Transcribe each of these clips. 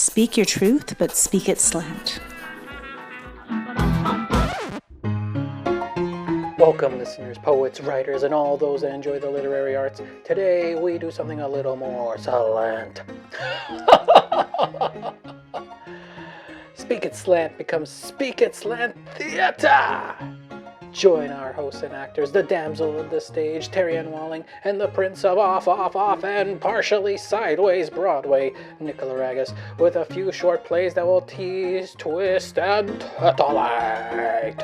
Speak your truth, but speak it slant. Welcome, listeners, poets, writers, and all those that enjoy the literary arts. Today, we do something a little more slant. Speak It Slant becomes Speak It Slant Theatre! Join our hosts and actors, the Damsel of the stage, Terriann Walling, and the Prince of off, and partially sideways Broadway, Nikola Ragus, with a few short plays that will tease, twist, and titllize.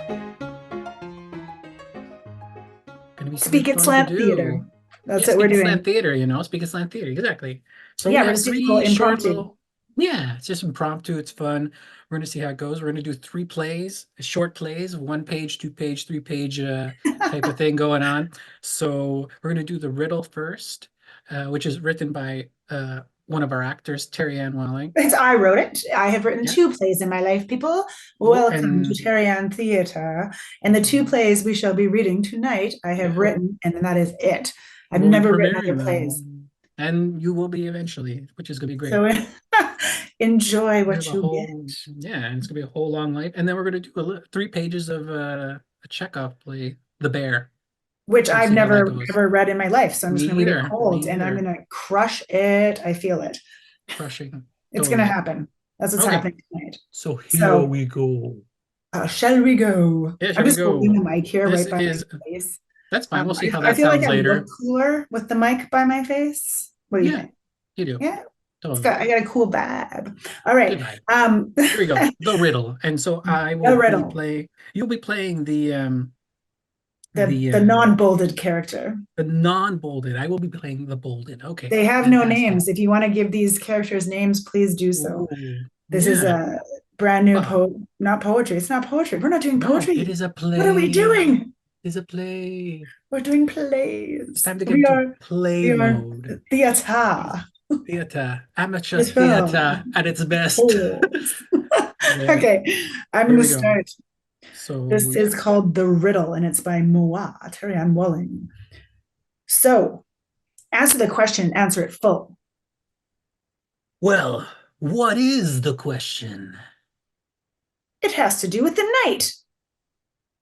Speak It Slant Theatre. That's what we're doing. Slant Theatre, Speak It Slant Theatre, exactly. So yeah, we have three impromptu. It's just impromptu. It's fun. We're going to see how it goes. We're going to do 3 plays, short plays, 1 page, 2 page, 3 page type of thing going on. So we're going to do the riddle first, which is written by one of our actors, Terriann Walling. I wrote it. I have written 2 plays in my life, people. Welcome to Terriann Theatre. And the 2 plays we shall be reading tonight, I have written, and that is it. I've never written other plays. And you will be eventually, which is going to be great. So enjoy what you get. Yeah, and it's going to be a whole long life. And then we're going to do 3 pages of a Chekhov play, The Bear. Which I've never ever read in my life. So I'm just going to read it cold and I'm going to crush it. I feel it. Crushing. It's going to happen. That's what's happening tonight. So here we go. Shall we go? Yeah, I'm just holding the mic here right by my face. That's fine. We'll see how that sounds later. I feel like I'm cooler with the mic by my face. What do you think? You do. Yeah. Totally. I got a cool vibe. All right. Here we go. The riddle. And so I will you'll be playing the non-bolded character. The non-bolded. I will be playing the bolded. Okay. They have no names. If you want to give these characters names, please do so. This is a brand new not poetry. It's not poetry. We're not doing poetry. It is a play. What are we doing? It's a play. We're doing plays. It's time to get into play mode. Theatre. Theatre. Amateur theatre at its best. Okay. I'm going to start. So this is called The Riddle, and it's by Terriann Walling. So, answer the question, answer it full. Well, what is the question? It has to do with the night.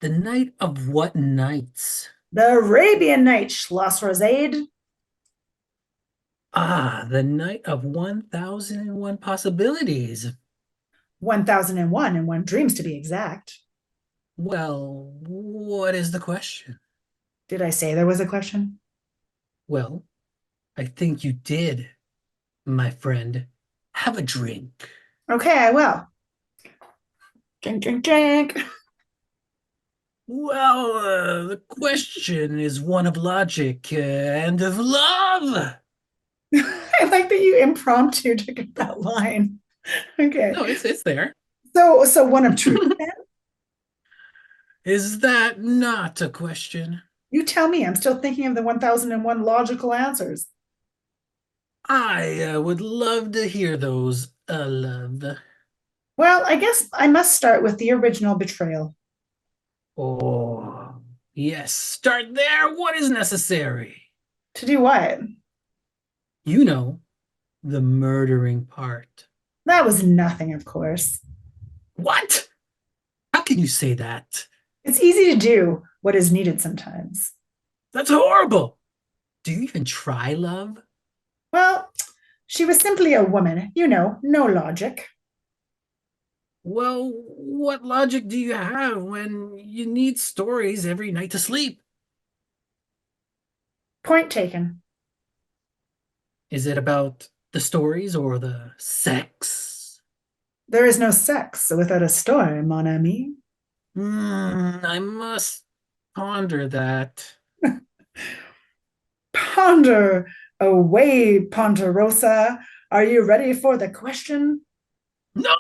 The night of what nights? The Arabian Night, Schloss Rosade. The night of 1001 possibilities. 1001 and 1 dreams, to be exact. Well, what is the question? Did I say there was a question? Well, I think you did, my friend. Have a drink. Okay, I will. Drink. Well, the question is one of logic and of love. I like that you impromptu took that line. Okay. No, it's there. So one of truth then? Is that not a question? You tell me. I'm still thinking of the 1001 logical answers. I would love to hear those, love. Well, I guess I must start with the original betrayal. Oh, yes. Start there. What is necessary? To do what? You know, the murdering part. That was nothing, of course. What? How can you say that? It's easy to do what is needed sometimes. That's horrible. Do you even try, love? Well, she was simply a woman. No logic. Well, what logic do you have when you need stories every night to sleep? Point taken. Is it about the stories or the sex? There is no sex without a story, mon ami. I must ponder that. Ponder away, Ponderosa. Are you ready for the question? No!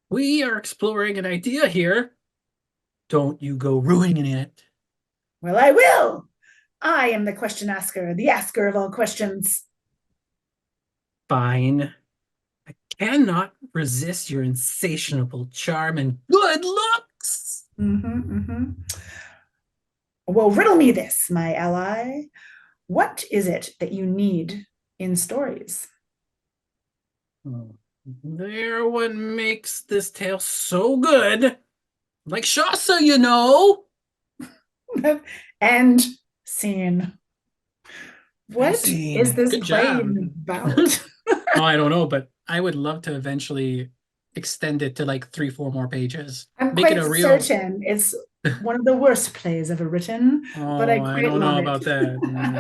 We are exploring an idea here. Don't you go ruining it. Well, I will. I am the question asker, the asker of all questions. Fine. I cannot resist your insatiable charm and good looks. Well, riddle me this, my ally. What is it that you need in stories? Oh. There what makes this tale so good. Like Shasa, you know. End scene. And What is scene. this Good play job. even about? Oh, I don't know, but I would love to eventually extend it to like 3, 4 more pages. I'm Make it quite a real. certain it's one of the worst plays ever written, but I Oh, I quite don't love know it. about that. Mm.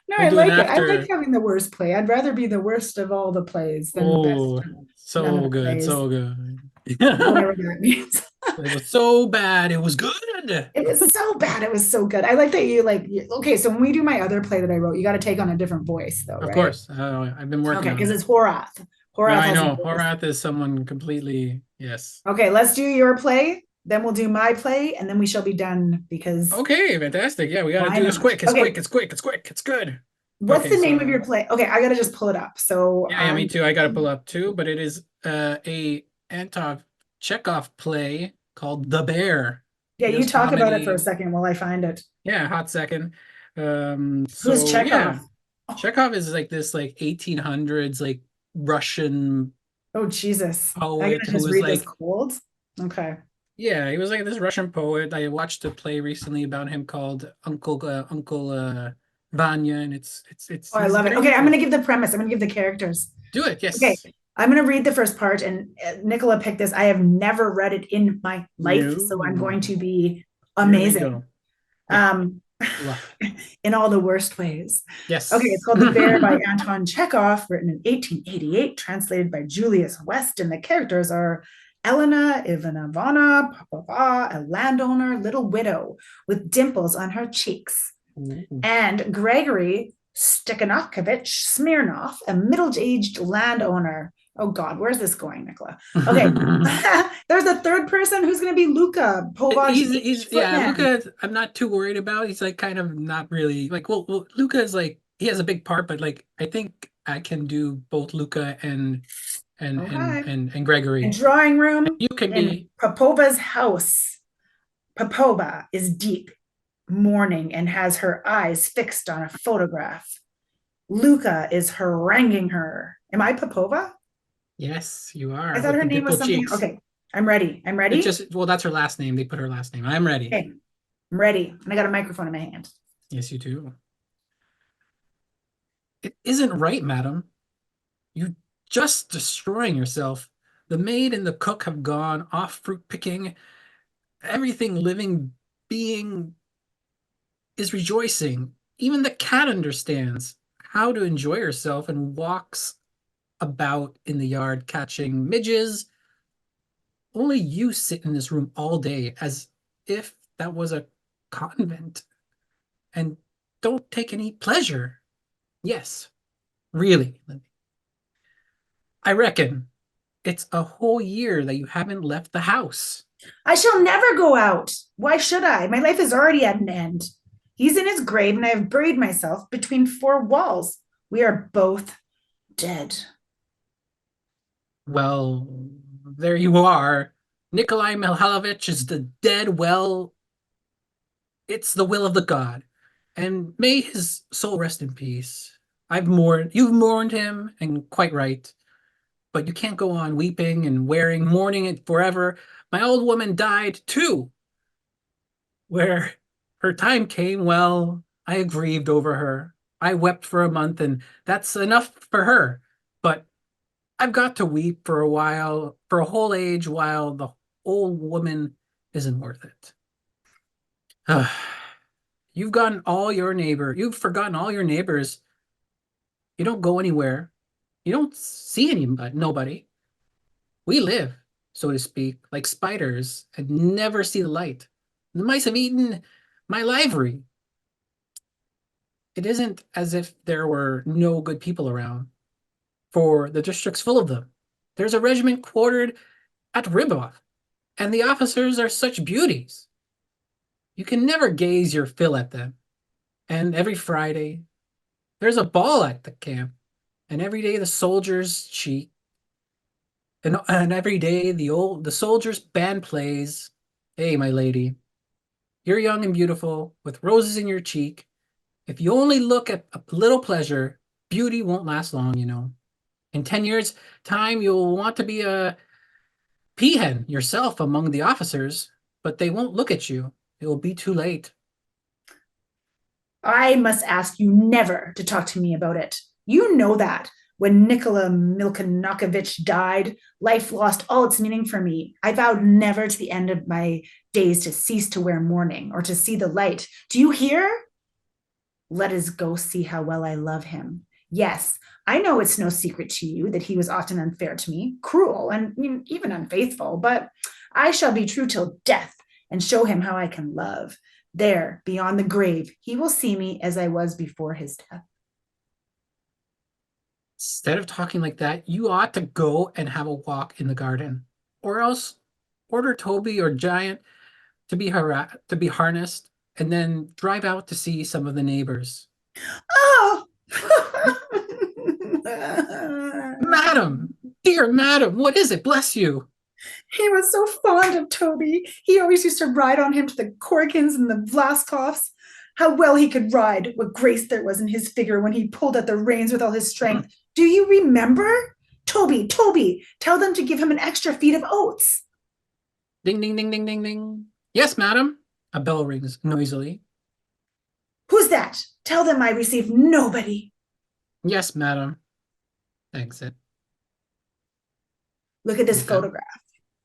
No, We'll I do it like it. I like after. having the worst play. I'd rather be the worst of all the plays than the best Oh, of none of so the good, plays, so good. whatever that means. It was so bad, it was good. It was so bad. It was so good. I like that okay, so when we do my other play that I wrote, you got to take on a different voice though, Of right? course, I've been working Okay, on because it. it's Horath. Horath I has a know. voice. Horath is someone completely, yes. Okay, let's do your play, then we'll do my play, and then we shall be done because Okay, fantastic. Yeah, we got to why do this not? quick. It's quick. Okay, It's quick. It's quick. It's good. what's Okay, the name of so your play? Okay, I gotta just pull it up. So yeah, me too. I got to pull up too, but it is a Antov Chekhov play called The Bear. yeah, He you does talk about it for a comedy. second while I find it. Yeah, hot second. Who's So Chekhov? yeah, Chekhov is like this like 1800s like Russian Oh, Jesus. I poet gotta who just was read this like, cold. Okay. yeah, he was like this Russian poet. I watched a play recently about him called Uncle Vanya, and it's Oh, I he's love it. very Okay, I'm gonna interesting. give the premise. I'm gonna give the characters. Do it, Okay, yes. I'm gonna read the first part, and Nicola picked this. I have never read it in my life, so I'm going to No, be here we amazing. go. Yeah, Um, luck. in all the worst ways. Okay, it's Yes. called The Bear by Anton Chekhov, written in 1888, translated by Julius West, and the characters are Elena Ivanovna Popova, a landowner little widow with dimples on her cheeks, Ooh. and Gregory Stikhanovich Smirnov, a middle-aged landowner. Oh God, where's this going, Nicola? Okay, there's a third person who's going to be Luca Povage, the He's yeah, footman. Luca. I'm not too worried about. He's like kind of not really like Luca is like he has a big part, but like I think I can do both Luca Okay, and a Gregory. drawing room You can in be Popova's house. Popova is deep, mourning, and has her eyes fixed on a photograph. Luca is haranguing her. Am I Popova? yes, you I are thought with her the name was dimple something. cheeks. Okay, I'm ready. I'm It's ready. just well, that's her last name. They put her last name. I'm ready. Okay, I'm ready. And I got a microphone in my hand. Yes, you do. It isn't right, madam. You're just destroying yourself. The maid and the cook have gone off fruit picking. Everything living being is rejoicing. Even the cat understands how to enjoy herself and walks about in the yard catching midges. Only you sit in this room all day as if that was a convent and don't take any pleasure. Yes, really. I reckon it's a whole year that you haven't left the house. I shall never go out. Why should I? My life is already at an end. He's in his grave, and I have buried myself between four walls. We are both dead. Well, there you are. Nikolai Mihalovich is the dead. Well, it's the will of the god. And may his soul rest in peace. You've mourned him, and quite right. But you can't go on weeping and mourning it forever. My old woman died too. Where her time came, well, I grieved over her. I wept for a month, and that's enough for her. But I've got to weep for a while, for a whole age, while the old woman isn't worth it. You've forgotten all your neighbors. You don't go anywhere. You don't see nobody. We live, so to speak, like spiders and never see the light. The mice have eaten my livery. It isn't as if there were no good people around, for the district's full of them. There's a regiment quartered at Ribov, and the officers are such beauties. You can never gaze your fill at them. And every Friday, there's a ball at the camp, and every day the soldiers cheat, and every day the soldiers' band plays. Hey, my lady, you're young and beautiful, with roses in your cheek. If you only look at a little pleasure, beauty won't last long, you know. In 10 years' time, you'll want to be a peahen yourself among the officers, but they won't look at you. It will be too late. I must ask you never to talk to me about it. You know that. When Nikola Milkonokovich died, life lost all its meaning for me. I vowed never to the end of my days to cease to wear mourning or to see the light. Do you hear? Let us go see how well I love him. Yes, I know it's no secret to you that he was often unfair to me, cruel, and even unfaithful, but I shall be true till death and show him how I can love. There, beyond the grave, he will see me as I was before his death. Instead of talking like that, you ought to go and have a walk in the garden, or else order Toby or Giant to be harnessed, and then drive out to see some of the neighbors. Oh! Madam, dear madam, what is it? Bless you. He was so fond of Toby. He always used to ride on him to the Korkins and the Vlaskovs. How well he could ride, what grace there was in his figure when he pulled at the reins with all his strength. Do you remember? Toby, Toby, tell them to give him an extra feed of oats. Ding, ding, ding, ding, ding, ding. Yes, madam. A bell rings noisily. Who's that? Tell them I receive nobody. Yes, madam. Exit. Look at this Okay. photograph.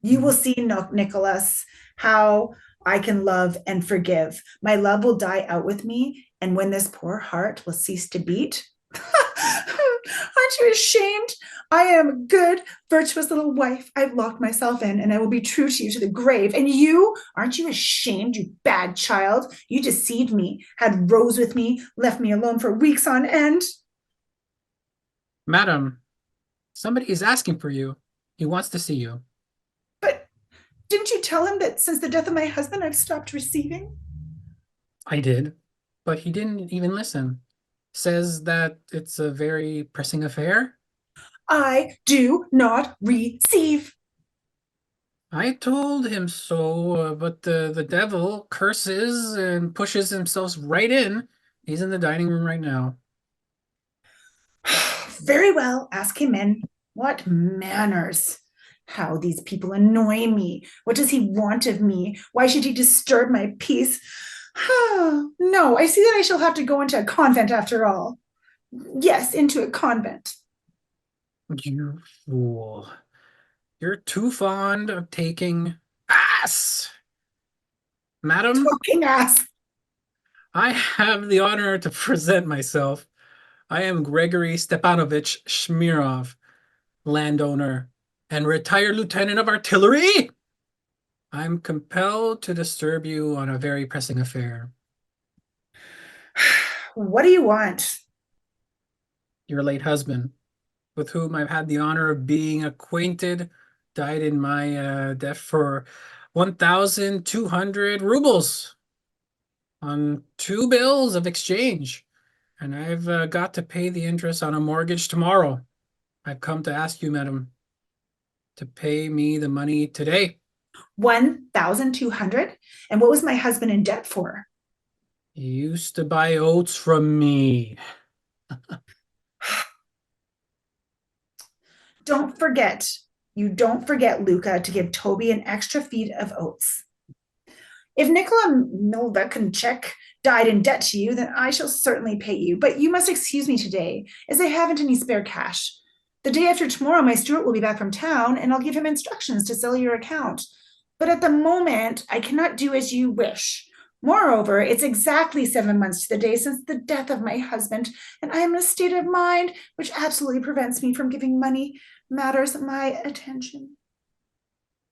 You will see, Nicholas, how I can love and forgive. My love will die out with me, and when this poor heart will cease to beat, aren't you ashamed? I am a good, virtuous little wife. I've locked myself in, and I will be true to you to the grave. And you, aren't you ashamed, you bad child? You deceived me, had Rose with me, left me alone for weeks on end. Madam, somebody is asking for you. He wants to see you. But didn't you tell him that since the death of my husband, I've stopped receiving? I did, but he didn't even listen. Says that it's a very pressing affair. I do not receive. I told him so, but the devil curses and pushes himself right in. He's in the dining room right now. Very well, ask him in. What manners! How these people annoy me. What does he want of me? Why should he disturb my peace? No, I see that I shall have to go into a convent after all. Yes, into a convent. You fool. You're too fond of taking ass. Madam, Talking ass. I have the honor to present myself. I am Gregory Stepanovich Shmirov, landowner and retired lieutenant of artillery. I'm compelled to disturb you on a very pressing affair. What do you want? Your late husband, with whom I've had the honor of being acquainted, died in my death for 1,200 rubles on 2 bills of exchange. And I've got to pay the interest on a mortgage tomorrow. I've come to ask you, madam, to pay me the money today. 1,200? And what was my husband in debt for? He used to buy oats from me. Don't forget, you don't forget, Luca, to give Toby an extra feed of oats. If Nikola Milvekonchek died in debt to you, then I shall certainly pay you. But you must excuse me today, as I haven't any spare cash. The day after tomorrow, my steward will be back from town, and I'll give him instructions to sell your account. But at the moment, I cannot do as you wish. Moreover, it's exactly 7 months to the day since the death of my husband, and I am in a state of mind which absolutely prevents me from giving money matters my attention.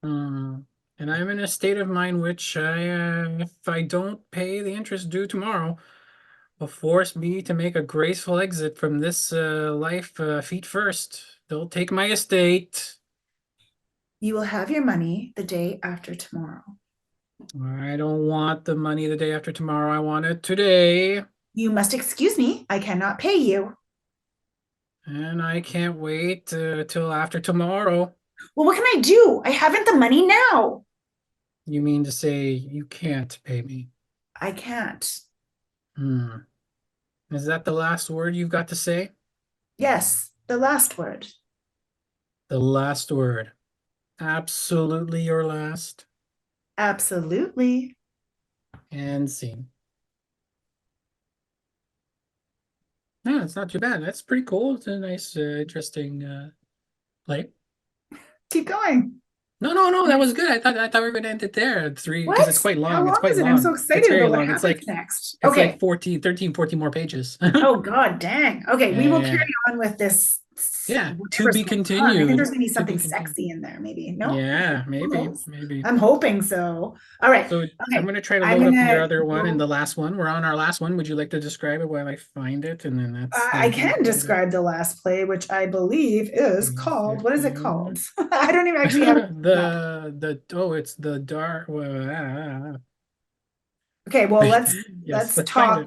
And I'm in a state of mind which, if I don't pay the interest due tomorrow, will force me to make a graceful exit from this life feet first. They'll take my estate. You will have your money the day after tomorrow. I don't want the money the day after tomorrow. I want it today. You must excuse me. I cannot pay you. And I can't wait till after tomorrow. Well, what can I do? I haven't the money now. You mean to say you can't pay me? I can't. Is that the last word you've got to say? Yes, the last word. The last word. Absolutely your last. Absolutely. And scene. No, it's not too bad. That's pretty cool. It's a nice, interesting play. Keep going. No, that was good. I thought we were gonna end it there at three because it's What? quite How long. It's long quite is it? I'm so long. It's excited very about what long. happens next. It's like Okay. 14 more pages. Oh God, dang. Okay, we will Yeah. carry on with this. Yeah. To Whatever's be going on. I think there's continued. gonna be To be something continued. sexy in there, maybe. No? Yeah, Who maybe, knows? maybe. I'm hoping so. All right. So I'm Okay. gonna try to I'm load up your gonna other one and go. the last one. We're on our last one. Would you like to describe it while I find it? And then that's I the can describe the last play, which I believe is called. What is it called? I don't even actually have it up. it's the dark. Okay, well, Yes, let's let's find talk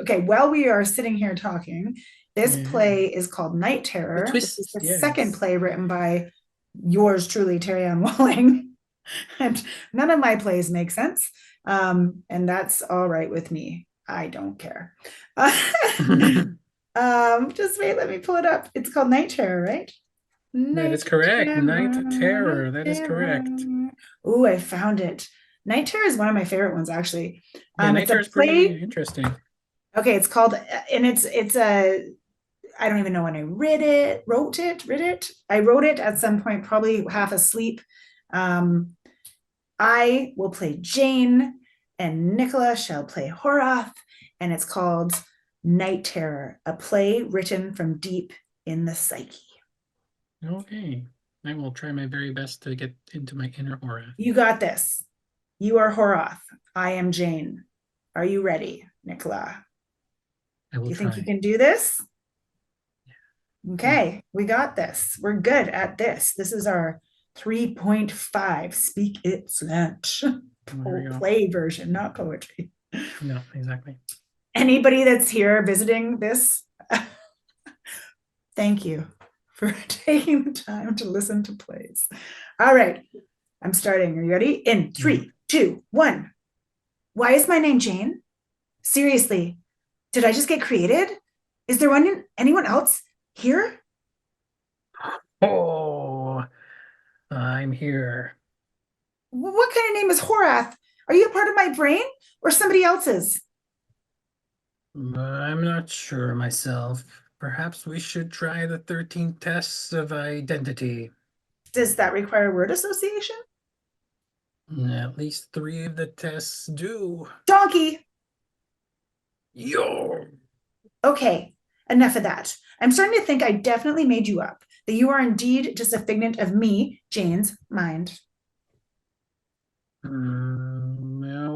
it. while we are sitting here talking. This Yeah. play is called Night The Terror. This is twist, the second yes. play written by yours truly, Terriann Walling. And none of my plays make sense. And that's all right with me. I don't care. Just wait, let me pull it up. It's called Night Terror, right? That is Night correct. Night Terror, Night Terror. That is correct. Terror. Ooh, I found it. Night Terror is one of my favorite ones, actually. Yeah, Night It's a Terror is pretty play. interesting. Okay, it's called, and it's a. I don't even know when I wrote it. I wrote it at some point, probably half asleep. Um, I will play Jane, and Nikola shall play Horath, and it's called Night Terror, a play written from deep in the psyche. Okay. I will try my very best to get into my inner aura. You got this. You are Horath. I am Jane. Are you ready, Nikola? I will Do you think you try. can do this? Yeah. Okay, we got this. We're good at this. This is our 3.5 Speak It Slant play version, not poetry. No, exactly. Anybody that's here visiting this, thank you for taking the time to listen to plays. All right, I'm starting. Are you ready? In 3, 2, 1. Why is my name Jane? Seriously, did I just get created? Is there anyone else here? Oh, I'm here. What kind of name is Horath? Are you a part of my brain or somebody else's? I'm not sure myself. Perhaps we should try the 13 tests of identity. Does that require word association? At least 3 of the tests do. Donkey! Yo! Okay, enough of that. I'm starting to think I definitely made you up, that you are indeed just a figment of me, Jane's mind.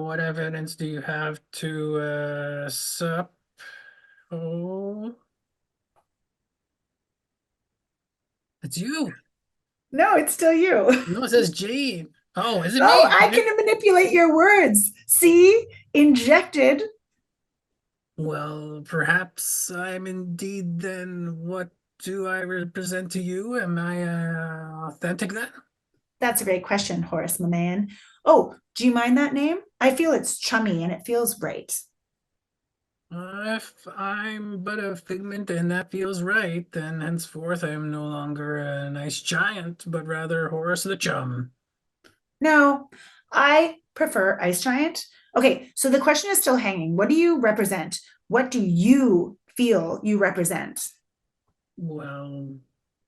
What evidence do you have to sup? Oh, it's you. No, it's still you. No, it says Jane. Oh, is it Oh, me? I can manipulate your words. See? Injected. Well, perhaps I'm indeed then. What do I represent to you? Am I authentic then? That's a great question, Horace, my man. Oh, do you mind that name? I feel it's chummy and it feels right. If I'm but a figment and that feels right, then henceforth I am no longer a nice giant, but rather Horace the Chum. No, I prefer Ice Giant. Okay, so the question is still hanging. What do you represent? What do you feel you represent? Well,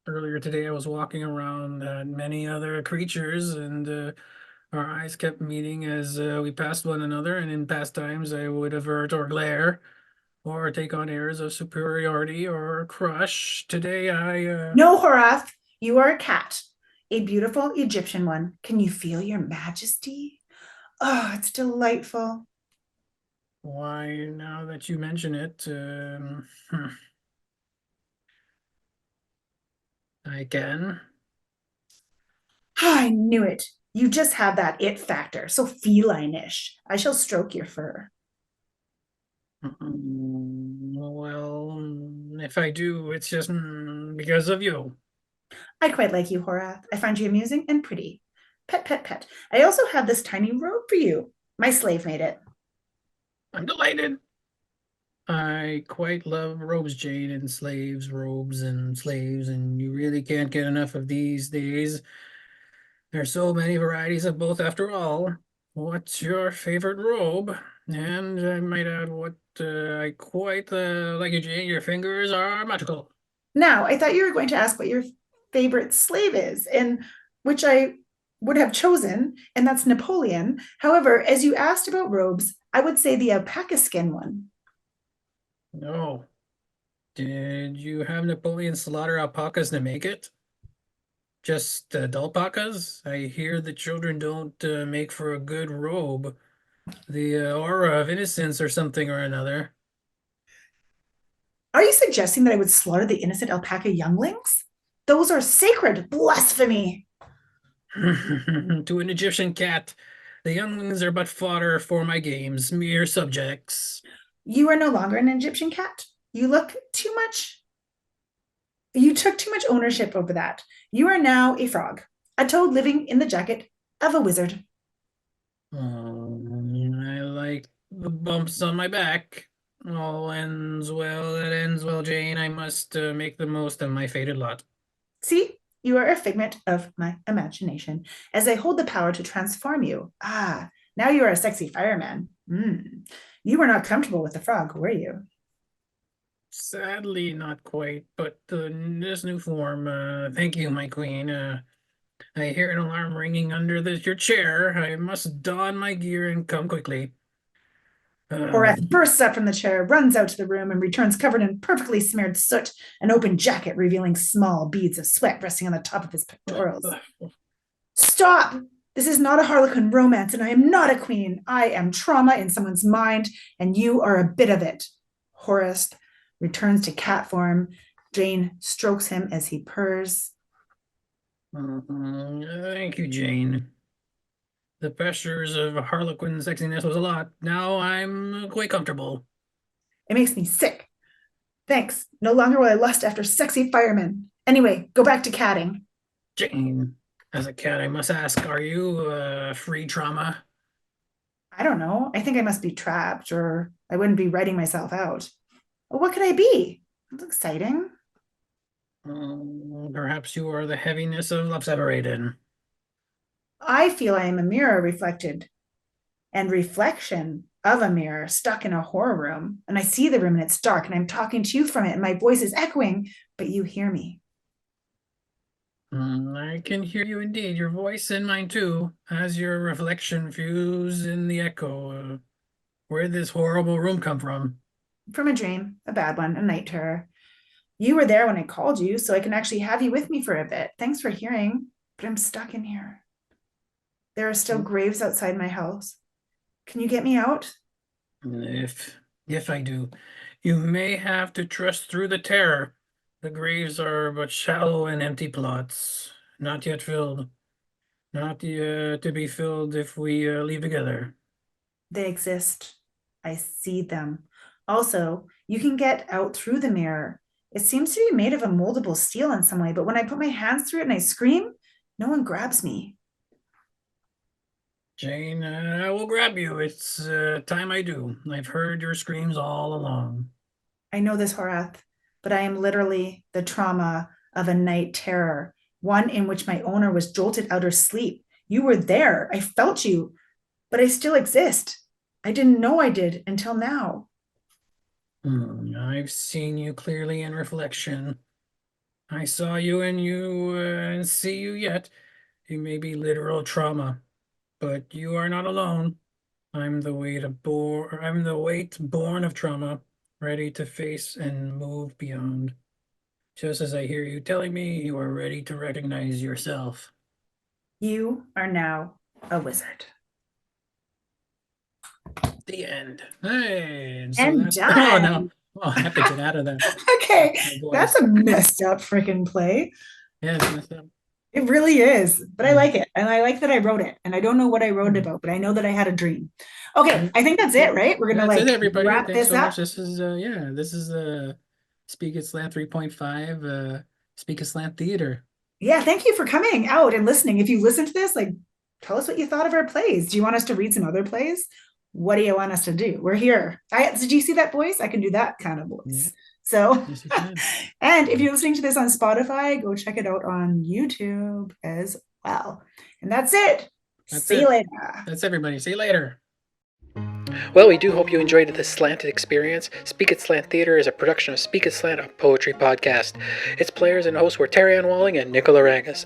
earlier today I was walking around many other creatures, and our eyes kept meeting as we passed one another, and in past times I would avert or glare, or take on airs of superiority or crush. Today No, Horath, you are a cat, a beautiful Egyptian one. Can you feel your majesty? Oh, it's delightful. why, now that you mention it, I can. I knew it. You just have that it factor, so feline-ish. I shall stroke your fur. Well, if I do, it's just because of you. I quite like you, Horath. I find you amusing and pretty. Pet, pet, pet. I also have this tiny robe for you. My slave made it. I'm delighted. I quite love robes, Jane, and slaves, robes and slaves, and you really can't get enough of these days. There's so many varieties of both after all. What's your favorite robe? And I might add what I quite like you, Jane. Your fingers are magical. Now, I thought you were going to ask what your favorite slave is, and which I would have chosen, and that's Napoleon. However, as you asked about robes, I would say the alpaca skin one. No. Did you have Napoleon slaughter alpacas to make it? Just adult alpacas? I hear the children don't make for a good robe. The aura of innocence or something or another. Are you suggesting that I would slaughter the innocent alpaca younglings? Those are sacred blasphemy. To an Egyptian cat, the younglings are but fodder for my games, mere subjects. You are no longer an Egyptian cat. You look too much. You took too much ownership over that. You are now a frog, a toad living in the jacket of a wizard. I like the bumps on my back. All ends well that ends well, Jane. I must make the most of my fated lot. See, you are a figment of my imagination as I hold the power to transform you. Ah, now you are a sexy fireman. You were not comfortable with the frog, were you? Sadly, not quite, but this new form. Thank you, my queen. I hear an alarm ringing under your chair. I must don my gear and come quickly. Horace bursts up from the chair, runs out to the room, and returns covered in perfectly smeared soot, an open jacket revealing small beads of sweat resting on the top of his pectorals. Stop! This is not a Harlequin romance, and I am not a queen. I am trauma in someone's mind, and you are a bit of it. Horace returns to cat form. Jane strokes him as he purrs. Thank you, Jane. The pressures of Harlequin sexiness was a lot. Now I'm quite comfortable. It makes me sick. Thanks. No longer will I lust after sexy firemen. Anyway, go back to catting. Jane, as a cat, I must ask, are you free trauma? I don't know. I think I must be trapped, or I wouldn't be writing myself out. Well, what could I be? That's exciting. Perhaps you are the heaviness of love separated. I feel I am a mirror reflected and reflection of a mirror stuck in a horror room. And I see the room and it's dark and I'm talking to you from it and my voice is echoing, but you hear me. I can hear you indeed, your voice and mine too, as your reflection fuse in the echo. Where'd this horrible room come from? From a dream, a bad one, a night terror. You were there when I called you, so I can actually have you with me for a bit. Thanks for hearing, but I'm stuck in here. There are still graves outside my house. Can you get me out? If I do, you may have to trust through the terror. The graves are but shallow and empty plots, not yet filled. Not yet to be filled if we leave together. They exist. I see them. Also, you can get out through the mirror. It seems to be made of a moldable steel in some way, but when I put my hands through it and I scream, no one grabs me. Jane, I will grab you. It's time I do. I've heard your screams all along. I know this, Horath, but I am literally the trauma of a night terror, one in which my owner was jolted out of sleep. You were there. I felt you, but I still exist. I didn't know I did until now. I've seen you clearly in reflection. I saw you and see you yet. You may be literal trauma, but you are not alone. I'm the weight born of trauma, ready to face and move beyond. Just as I hear you telling me, you are ready to recognize yourself. You are now a wizard. The end. Hey, and done. Oh no! Oh, I have to get out of there. Okay, that's a messed up freaking play. Yeah, it's messed up. It really is, but I like it, and I like that I wrote it, and I don't know what I wrote about, but I know that I had a dream. Okay, I think that's it, right? We're gonna That's it, everybody. wrap Thanks this so up. much. This is Speak It Slant 3.5. Speak It Slant Theater. Yeah, thank you for coming out and listening. If you listen to this, like, tell us what you thought of our plays. Do you want us to read some other plays? what do you want us to do? We're here. Did you see that voice? I can do that kind of voice. Yeah. So, Yes, you can. and if you're listening to this on Spotify, go check it out on YouTube as well. And that's it. See you later. That's everybody. See you later. Well, we do hope you enjoyed this slanted experience. Speak It Slant Theatre is a production of Speak It Slant, a poetry podcast. Its players and hosts were Terriann Walling and Nikola Ragus.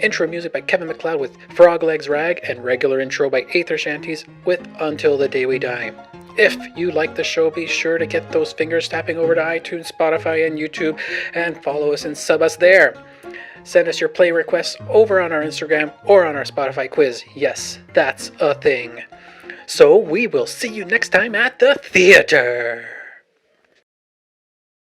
Intro music by Kevin MacLeod with Frog Legs Rag, and regular intro by Aether Shanties with Until the Day We Die. If you like the show, be sure to get those fingers tapping over to iTunes, Spotify, and YouTube, and follow us and sub us there. Send us your play requests over on our Instagram or on our Spotify quiz. Yes, that's a thing. So we will see you next time at the theater.